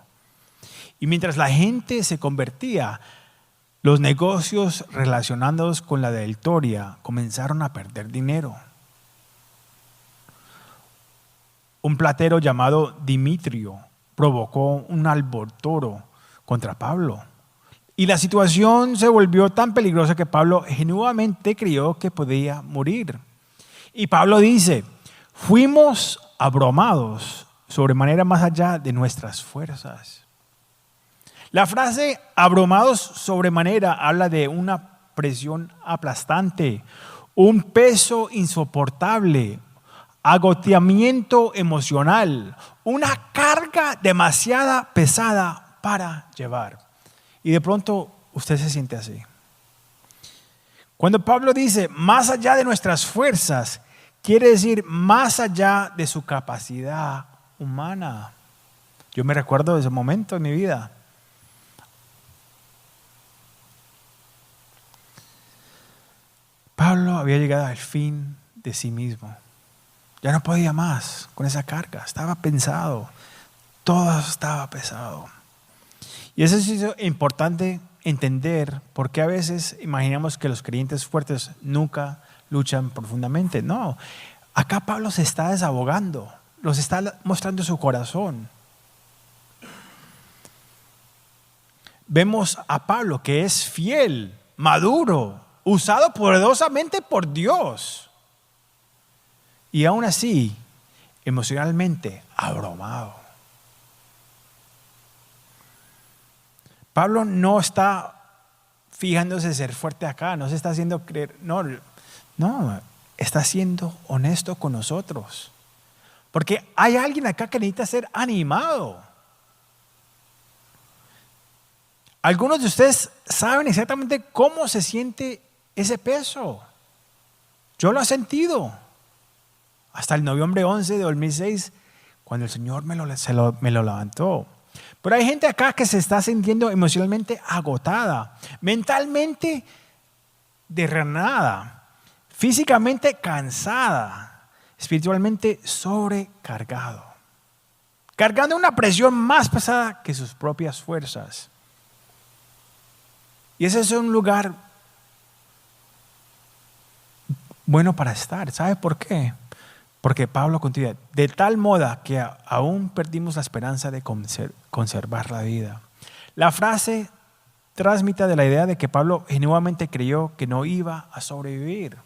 Y mientras la gente se convertía, los negocios relacionados con la adultería comenzaron a perder dinero. Un platero llamado Dimitrio provocó un alboroto contra Pablo. Y la situación se volvió tan peligrosa que Pablo genuinamente creyó que podía morir. Y Pablo dice: fuimos abrumados sobremanera más allá de nuestras fuerzas. La frase abrumados sobremanera habla de una presión aplastante, un peso insoportable, agotamiento emocional, una carga demasiado pesada para llevar. Y de pronto usted se siente así. Cuando Pablo dice más allá de nuestras fuerzas, quiere decir más allá de su capacidad humana. Yo me recuerdo de ese momento en mi vida. Pablo había llegado al fin de sí mismo. Ya no podía más con esa carga. Estaba pensado. Todo estaba pesado. Y eso es importante entender, porque a veces imaginamos que los creyentes fuertes nunca luchan profundamente. No, acá Pablo se está desahogando, nos está mostrando su corazón. Vemos a Pablo que es fiel, maduro, usado poderosamente por Dios. Y aún así, emocionalmente abrumado. Pablo no está fijándose ser fuerte acá, no se está haciendo creer, no, está siendo honesto con nosotros. Porque hay alguien acá que necesita ser animado. Algunos de ustedes saben exactamente cómo se siente ese peso. Yo lo he sentido. Hasta el noviembre 11 de 2006, cuando el Señor me lo levantó. Pero hay gente acá que se está sintiendo emocionalmente agotada, mentalmente derramada, físicamente cansada, espiritualmente sobrecargado, cargando una presión más pesada que sus propias fuerzas. Y ese es un lugar bueno para estar. ¿Sabe por qué? Porque Pablo continúa, de tal modo que aún perdimos la esperanza de conservar la vida. La frase transmite de la idea de que Pablo genuinamente creyó que no iba a sobrevivir.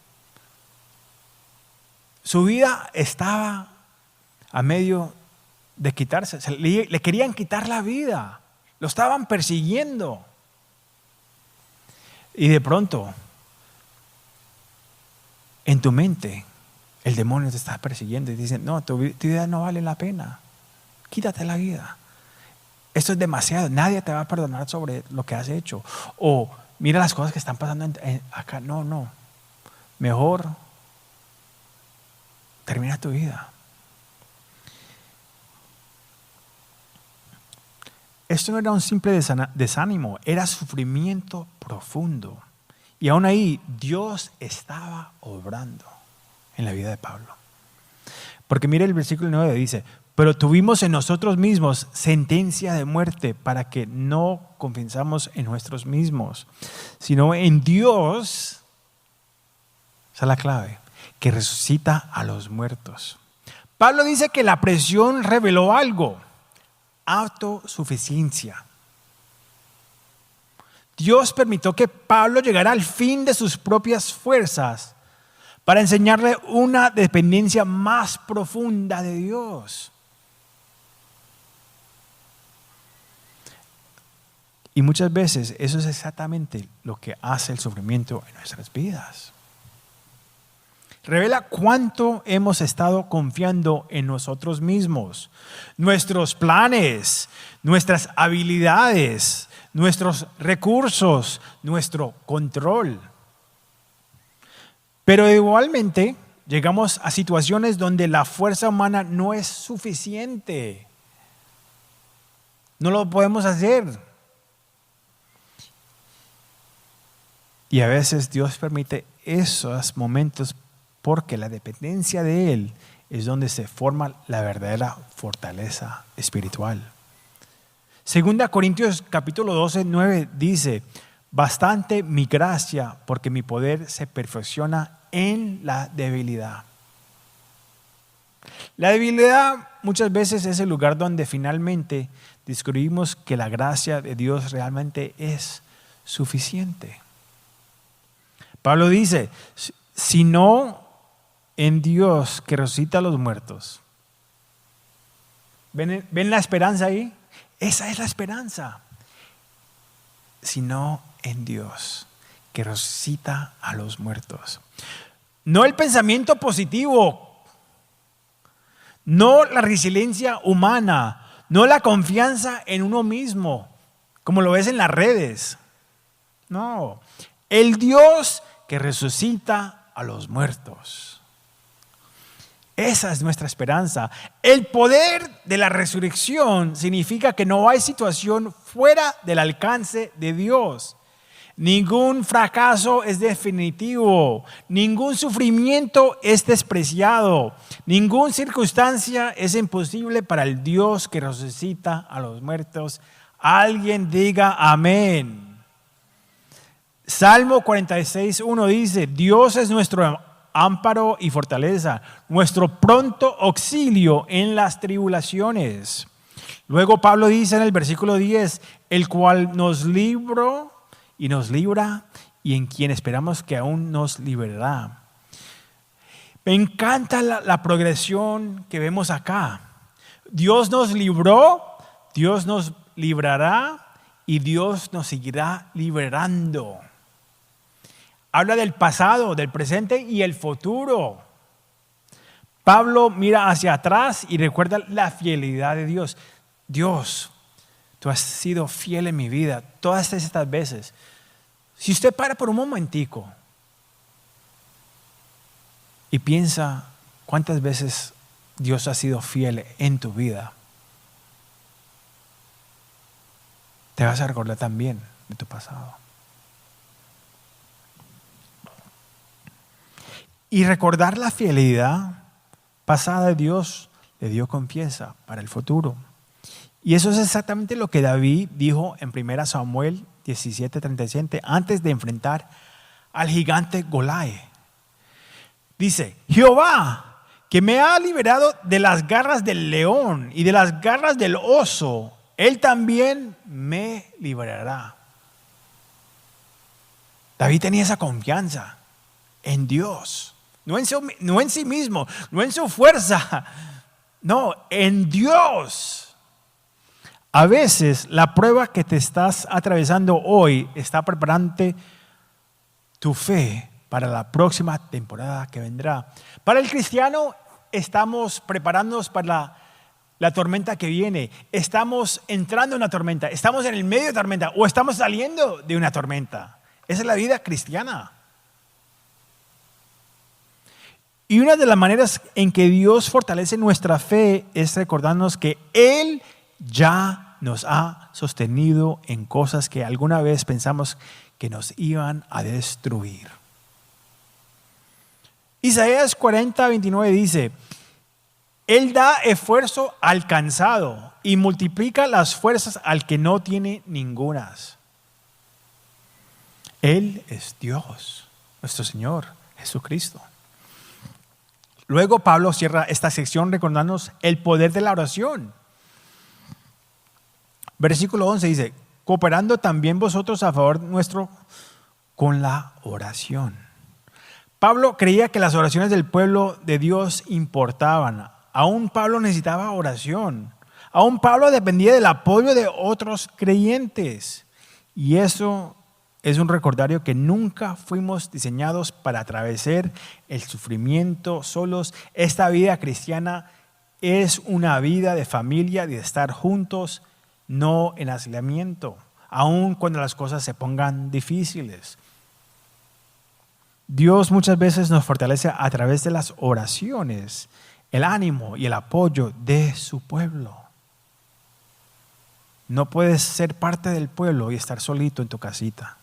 Su vida estaba a medio de quitarse. Le querían quitar la vida. Lo estaban persiguiendo. Y de pronto, en tu mente, el demonio te está persiguiendo y dice, no, tu vida no vale la pena. Quítate la vida. Esto es demasiado. Nadie te va a perdonar sobre lo que has hecho. O mira las cosas que están pasando acá. No. Mejor termina tu vida. Esto no era un simple desánimo, era sufrimiento profundo. Y aún ahí Dios estaba obrando en la vida de Pablo. Porque mire el versículo 9 dice, pero tuvimos en nosotros mismos sentencia de muerte para que no confiemos en nosotros mismos, sino en Dios, esa es la clave, que resucita a los muertos. Pablo dice que la presión reveló algo. Autosuficiencia. Dios permitió que Pablo llegara al fin de sus propias fuerzas para enseñarle una dependencia más profunda de Dios. Y muchas veces eso es exactamente lo que hace el sufrimiento en nuestras vidas. Revela cuánto hemos estado confiando en nosotros mismos, nuestros planes, nuestras habilidades, nuestros recursos, nuestro control. Pero igualmente llegamos a situaciones donde la fuerza humana no es suficiente. No lo podemos hacer. Y a veces Dios permite esos momentos porque la dependencia de Él es donde se forma la verdadera fortaleza espiritual. 2 Corintios capítulo 12, 9 dice, bastante mi gracia porque mi poder se perfecciona en la debilidad. La debilidad muchas veces es el lugar donde finalmente descubrimos que la gracia de Dios realmente es suficiente. Pablo dice, si no en Dios que resucita a los muertos. ¿Ven la esperanza ahí? Esa es la esperanza. Sino en Dios que resucita a los muertos. No el pensamiento positivo, no la resiliencia humana, no la confianza en uno mismo, como lo ves en las redes. No, el Dios que resucita a los muertos. Esa es nuestra esperanza. El poder de la resurrección significa que no hay situación fuera del alcance de Dios. Ningún fracaso es definitivo. Ningún sufrimiento es despreciado. Ninguna circunstancia es imposible para el Dios que resucita a los muertos. Alguien diga amén. Salmo 46:1 dice, Dios es nuestro amparo y fortaleza, nuestro pronto auxilio en las tribulaciones. Luego Pablo dice en el versículo 10, el cual nos libró y nos libra y en quien esperamos que aún nos librará. Me encanta la progresión que vemos acá. Dios nos libró, Dios nos librará y Dios nos seguirá liberando. Habla del pasado, del presente y el futuro. Pablo mira hacia atrás y recuerda la fidelidad de Dios. Dios, tú has sido fiel en mi vida todas estas veces. Si usted para por un momentico y piensa cuántas veces Dios ha sido fiel en tu vida, te vas a recordar también de tu pasado. Y recordar la fidelidad pasada de Dios le dio confianza para el futuro. Y eso es exactamente lo que David dijo en 1 Samuel 17:37 antes de enfrentar al gigante Goliat. Dice: Jehová, que me ha liberado de las garras del león y de las garras del oso, Él también me librará. David tenía esa confianza en Dios, no en sí mismo, no en su fuerza, no, en Dios. A veces la prueba que te estás atravesando hoy está preparando tu fe para la próxima temporada que vendrá. Para el cristiano estamos preparándonos para la tormenta que viene. Estamos entrando en una tormenta, estamos en el medio de tormenta o estamos saliendo de una tormenta. Esa es la vida cristiana. Y una de las maneras en que Dios fortalece nuestra fe es recordarnos que Él ya nos ha sostenido en cosas que alguna vez pensamos que nos iban a destruir. Isaías 40:29 dice: Él da esfuerzo al cansado y multiplica las fuerzas al que no tiene ningunas. Él es Dios, nuestro Señor Jesucristo. Luego Pablo cierra esta sección recordándonos el poder de la oración. Versículo 11 dice: cooperando también vosotros a favor nuestro con la oración. Pablo creía que las oraciones del pueblo de Dios importaban. Aún Pablo necesitaba oración. Aún Pablo dependía del apoyo de otros creyentes. Y eso es un recordario que nunca fuimos diseñados para atravesar el sufrimiento solos. Esta vida cristiana es una vida de familia, de estar juntos, no en aislamiento, aun cuando las cosas se pongan difíciles. Dios muchas veces nos fortalece a través de las oraciones, el ánimo y el apoyo de su pueblo. No puedes ser parte del pueblo y estar solito en tu casita.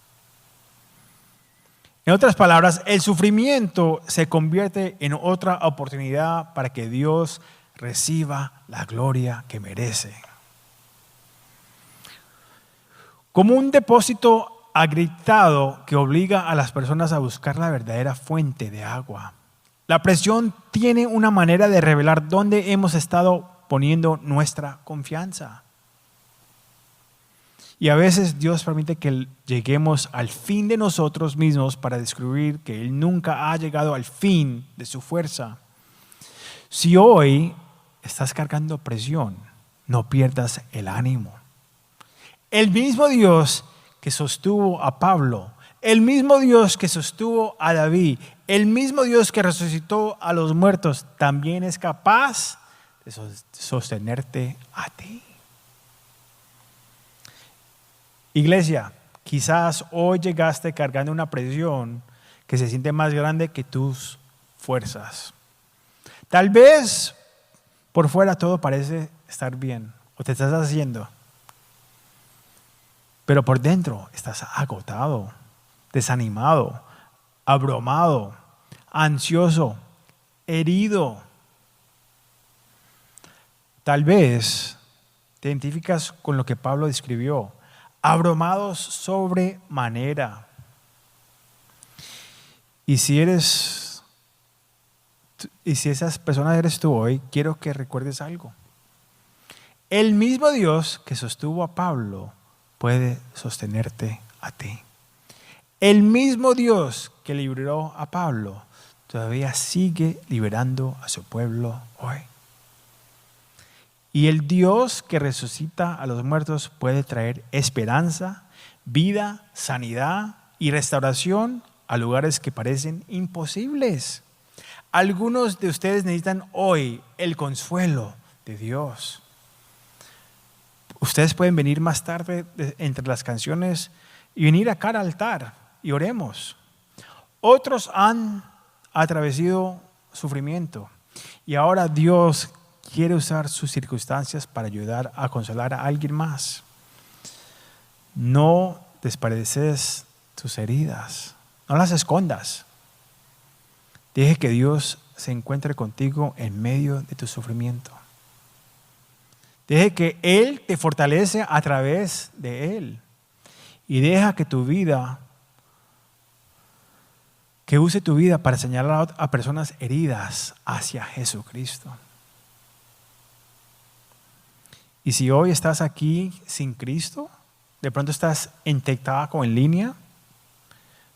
En otras palabras, el sufrimiento se convierte en otra oportunidad para que Dios reciba la gloria que merece. Como un depósito agrietado que obliga a las personas a buscar la verdadera fuente de agua. La presión tiene una manera de revelar dónde hemos estado poniendo nuestra confianza. Y a veces Dios permite que lleguemos al fin de nosotros mismos para descubrir que Él nunca ha llegado al fin de su fuerza. Si hoy estás cargando presión, no pierdas el ánimo. El mismo Dios que sostuvo a Pablo, el mismo Dios que sostuvo a David, el mismo Dios que resucitó a los muertos, también es capaz de sostenerte a ti. Iglesia, quizás hoy llegaste cargando una presión que se siente más grande que tus fuerzas. Tal vez por fuera todo parece estar bien o te estás haciendo. Pero por dentro estás agotado, desanimado, abrumado, ansioso, herido. Tal vez te identificas con lo que Pablo describió, abrumados sobremanera. Y si esas personas eres tú hoy, quiero que recuerdes algo. El mismo Dios que sostuvo a Pablo puede sostenerte a ti. El mismo Dios que liberó a Pablo todavía sigue liberando a su pueblo hoy. Y el Dios que resucita a los muertos puede traer esperanza, vida, sanidad y restauración a lugares que parecen imposibles. Algunos de ustedes necesitan hoy el consuelo de Dios. Ustedes pueden venir más tarde entre las canciones y venir acá al altar y oremos. Otros han atravesado sufrimiento y ahora Dios quiere usar sus circunstancias para ayudar a consolar a alguien más. No despareces tus heridas, no las escondas. Deje que Dios se encuentre contigo en medio de tu sufrimiento. Deje que Él te fortalece a través de Él. Y deja que use tu vida para señalar a personas heridas hacia Jesucristo. Y si hoy estás aquí sin Cristo, de pronto estás en TikTok o en línea,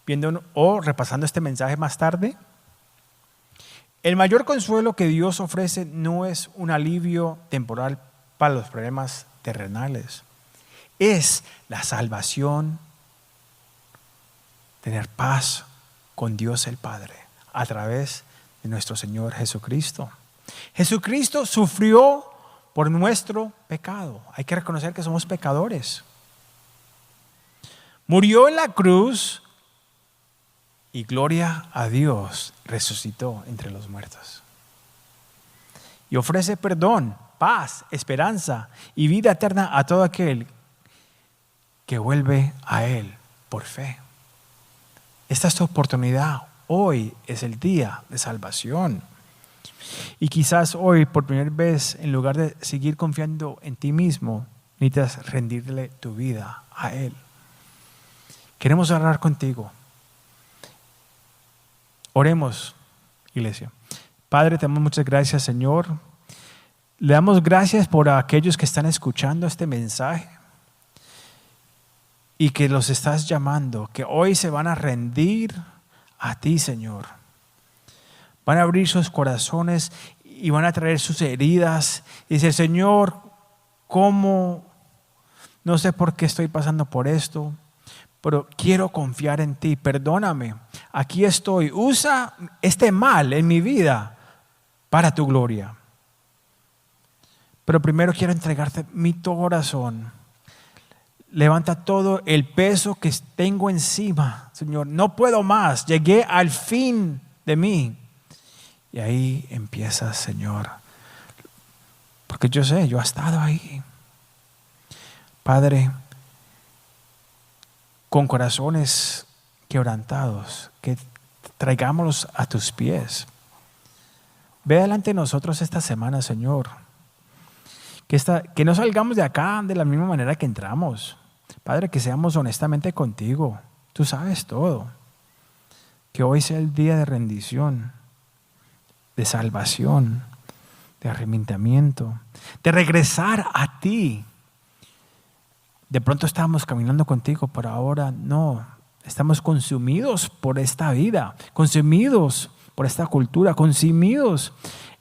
viendo o repasando este mensaje más tarde, el mayor consuelo que Dios ofrece no es un alivio temporal para los problemas terrenales. Es la salvación, tener paz con Dios el Padre a través de nuestro Señor Jesucristo. Jesucristo sufrió por nuestro pecado. Hay que reconocer que somos pecadores. Murió en la cruz y gloria a Dios, resucitó entre los muertos. Y ofrece perdón, paz, esperanza y vida eterna a todo aquel que vuelve a Él por fe. Esta es tu oportunidad. Hoy es el día de salvación. Y quizás hoy, por primera vez, en lugar de seguir confiando en ti mismo, necesitas rendirle tu vida a Él. Queremos orar contigo. Oremos, iglesia. Padre, te damos muchas gracias, Señor. Le damos gracias por aquellos que están escuchando este mensaje y que los estás llamando, que hoy se van a rendir a ti, Señor. Van a abrir sus corazones y van a traer sus heridas y decir, Señor, ¿cómo? No sé por qué estoy pasando por esto, pero quiero confiar en ti. Perdóname, aquí estoy. Usa este mal en mi vida para tu gloria. Pero primero quiero entregarte mi corazón. Levanta todo el peso que tengo encima, Señor. No puedo más. Llegué al fin de mí. Y ahí empiezas, Señor. Porque yo sé, yo he estado ahí. Padre, con corazones quebrantados, que traigámoslos a tus pies. Ve delante de nosotros esta semana, Señor. Que no salgamos de acá de la misma manera que entramos. Padre, que seamos honestamente contigo. Tú sabes todo. Que hoy sea el día de rendición, de salvación, de arrepentimiento, de regresar a ti. De pronto estábamos caminando contigo, pero ahora no. Estamos consumidos por esta vida, consumidos por esta cultura, consumidos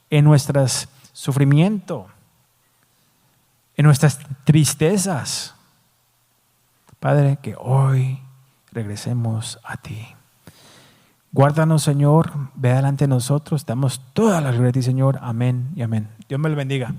en nuestros sufrimientos, en nuestras tristezas. Padre, que hoy regresemos a ti. Guárdanos, Señor, ve delante de nosotros, damos toda la gloria a ti, Señor. Amén y amén. Dios me lo bendiga.